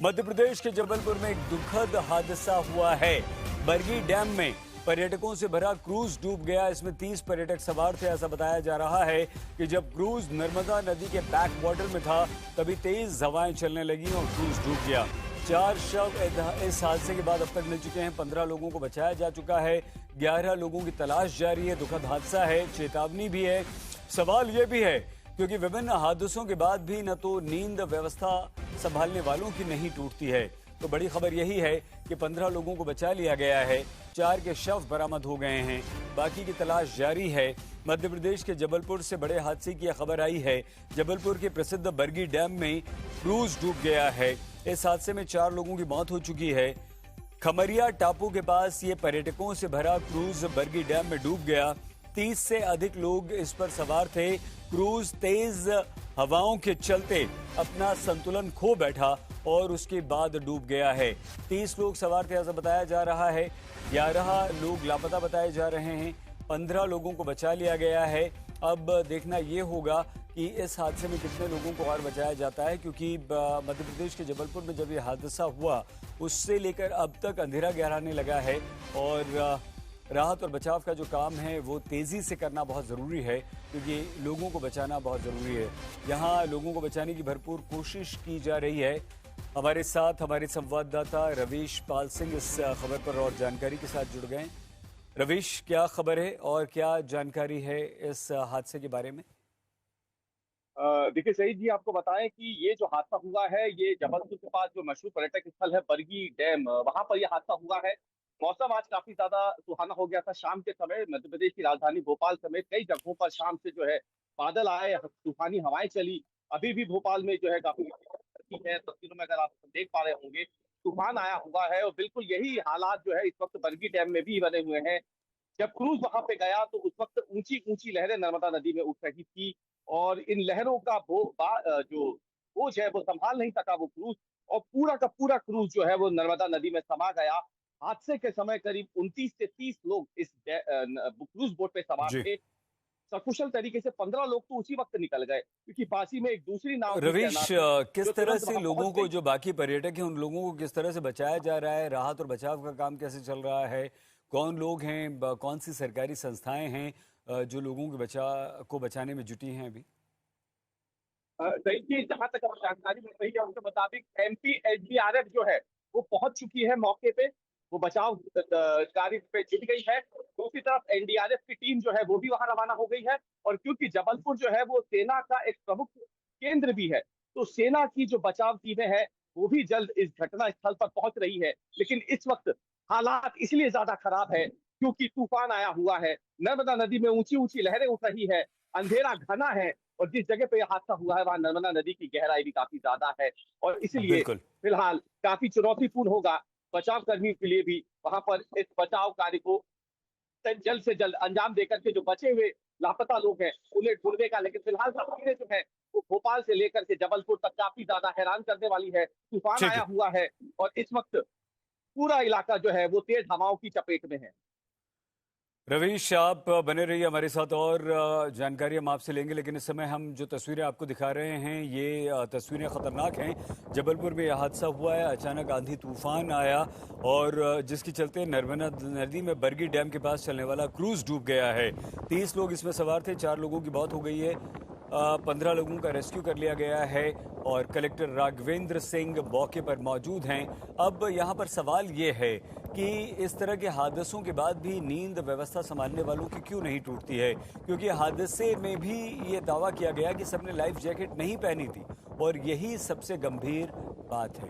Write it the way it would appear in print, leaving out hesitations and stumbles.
मध्य प्रदेश के जबलपुर में एक दुखद हादसा हुआ है। बरगी डैम में पर्यटकों से भरा क्रूज डूब गया। इसमें 30 पर्यटक सवार थे। ऐसा बताया जा रहा है कि जब क्रूज नर्मदा नदी के बैक वाटर में था तभी तेज हवाएं चलने लगी और क्रूज डूब गया। 4 शव इस हादसे के बाद अब तक मिल चुके हैं। 15 लोगों को बचाया जा चुका है। 11 लोगों की तलाश जारी है। दुखद हादसा है, चेतावनी भी है। सवाल यह भी है क्योंकि विभिन्न हादसों के बाद भी न तो नींद व्यवस्था संभालने वालों की नहीं टूटती है। तो बड़ी खबर यही है कि 15 लोगों को बचा लिया गया है। 4 के शव बरामद हो गए हैं। बाकी की तलाश जारी है। मध्य प्रदेश के जबलपुर से बड़े हादसे की खबर आई है। जबलपुर के प्रसिद्ध बरगी डैम में क्रूज डूब गया है। इस हादसे में 4 लोगों की मौत हो चुकी है। खमरिया टापू के पास ये पर्यटकों से भरा क्रूज बरगी डैम में डूब गया। 30 से अधिक लोग इस पर सवार थे। क्रूज तेज हवाओं के चलते अपना संतुलन खो बैठा और उसके बाद डूब गया है। 30 लोग सवार थे ऐसा बताया जा रहा है। 11 लोग लापता बताए जा रहे हैं। 15 लोगों को बचा लिया गया है। अब देखना ये होगा कि इस हादसे में कितने लोगों को और बचाया जाता है, क्योंकि मध्य प्रदेश के जबलपुर में जब ये हादसा हुआ उससे लेकर अब तक अंधेरा गहराने लगा है और राहत और बचाव का जो काम है वो तेजी से करना बहुत ज़रूरी है, क्योंकि लोगों को बचाना बहुत ज़रूरी है। यहाँ लोगों को बचाने की भरपूर कोशिश की जा रही है। हमारे साथ हमारे संवाददाता रवीश पाल सिंह इस खबर पर और जानकारी के साथ जुड़ गए। रवीश, क्या खबर है और क्या जानकारी है इस हादसे के बारे में? देखिए सईद जी, आपको बताएं कि ये जो हादसा हुआ है ये जबलपुर के पास जो मशहूर पर्यटक स्थल है बरगी डैम, वहां पर यह हादसा हुआ है। मौसम आज काफी ज्यादा सुहाना हो गया था। शाम के समय मध्य प्रदेश की राजधानी भोपाल समेत कई जगहों पर शाम से जो है बादल आए, तूफानी हवाएं चली। अभी भी भोपाल में जो है काफी गर्मी है। तस्वीरों में अगर आप देख पा रहे होंगे, तूफान आया हुआ है और बिल्कुल यही हालात जो है इस वक्त बरगी डैम में भी बने हुए हैं। जब क्रूज वहां पे गया तो उस वक्त ऊंची ऊंची लहरें नर्मदा नदी में उठ रही थी और इन लहरों का जो बोझ है वो संभाल नहीं सका वो क्रूज, और पूरा का पूरा क्रूज जो है वो नर्मदा नदी में समा गया। हादसे के समय करीब 29 से 30 लोग इस क्रूज बोट पे सवार जी थे। सकुशल तरीके से 15 लोग तो उसी वक्त निकल गए, क्योंकि पास ही में एक दूसरी नाव भी रवीश, तैनात थी जो किस तरह तुरंत से वहां लोगों पहुंच को, गई। जो बाकी पर्यटक हैं उन लोगों को किस तरह से बचाया जा रहा है? राहत और बचाव का काम कैसे चल रहा है? कौन लोग हैं, कौन सी सरकारी संस्थाएं हैं जो लोगों को बचाने में जुटी हैं अभी? देखिए, जहां तक हमें जानकारी मिल रही है उनके मुताबिक एमपी एसडीआरएफ जो है वो पहुंच चुकी है मौके पे। वो बचाव कार्य पे जुट गई है। दूसरी तरफ एनडीआरएफ की टीम जो है वो भी वहां रवाना हो गई है। और क्योंकि जबलपुर जो है वो सेना का एक प्रमुख केंद्र भी है, तो सेना की जो बचाव टीमें हैं वो भी जल्द इस घटना स्थल पर पहुंच रही है। लेकिन इस वक्त हालात इसलिए ज्यादा खराब है क्योंकि तूफान आया हुआ है। नर्मदा नदी में ऊंची ऊंची लहरें उठ रही है। अंधेरा घना है और जिस जगह पे यह हादसा हुआ है वहां नर्मदा नदी की गहराई भी काफी ज्यादा है। और इसलिए बिल्कुल। फिलहाल काफी चुनौतीपूर्ण होगा बचाव कर्मियों के लिए भी वहां पर इस बचाव कार्य को जल्द से जल्द अंजाम देकर के जो बचे हुए लापता लोग हैं उन्हें ढूंढने का। लेकिन फिलहाल तस्वीरें जो है वो भोपाल से लेकर के जबलपुर तक काफी ज्यादा हैरान करने वाली है। तूफान ठीक आया है हुआ है और इस वक्त पूरा इलाका जो है वो तेज हवाओं की चपेट में है। रवीश, आप बने रहिए हमारे साथ और जानकारी हम आपसे लेंगे। लेकिन इस समय हम जो तस्वीरें आपको दिखा रहे हैं ये तस्वीरें खतरनाक हैं। जबलपुर में यह हादसा हुआ है। अचानक आंधी तूफान आया और जिसके चलते नर्मदा नदी में बरगी डैम के पास चलने वाला क्रूज डूब गया है। 30 लोग इसमें सवार थे। 4 लोगों की मौत हो गई है। 15 लोगों का रेस्क्यू कर लिया गया है और कलेक्टर राघवेंद्र सिंह मौके पर मौजूद हैं। अब यहाँ पर सवाल ये है कि इस तरह के हादसों के बाद भी नींद व्यवस्था संभालने वालों की क्यों नहीं टूटती है, क्योंकि हादसे में भी ये दावा किया गया कि सबने लाइफ जैकेट नहीं पहनी थी और यही सबसे गंभीर बात है।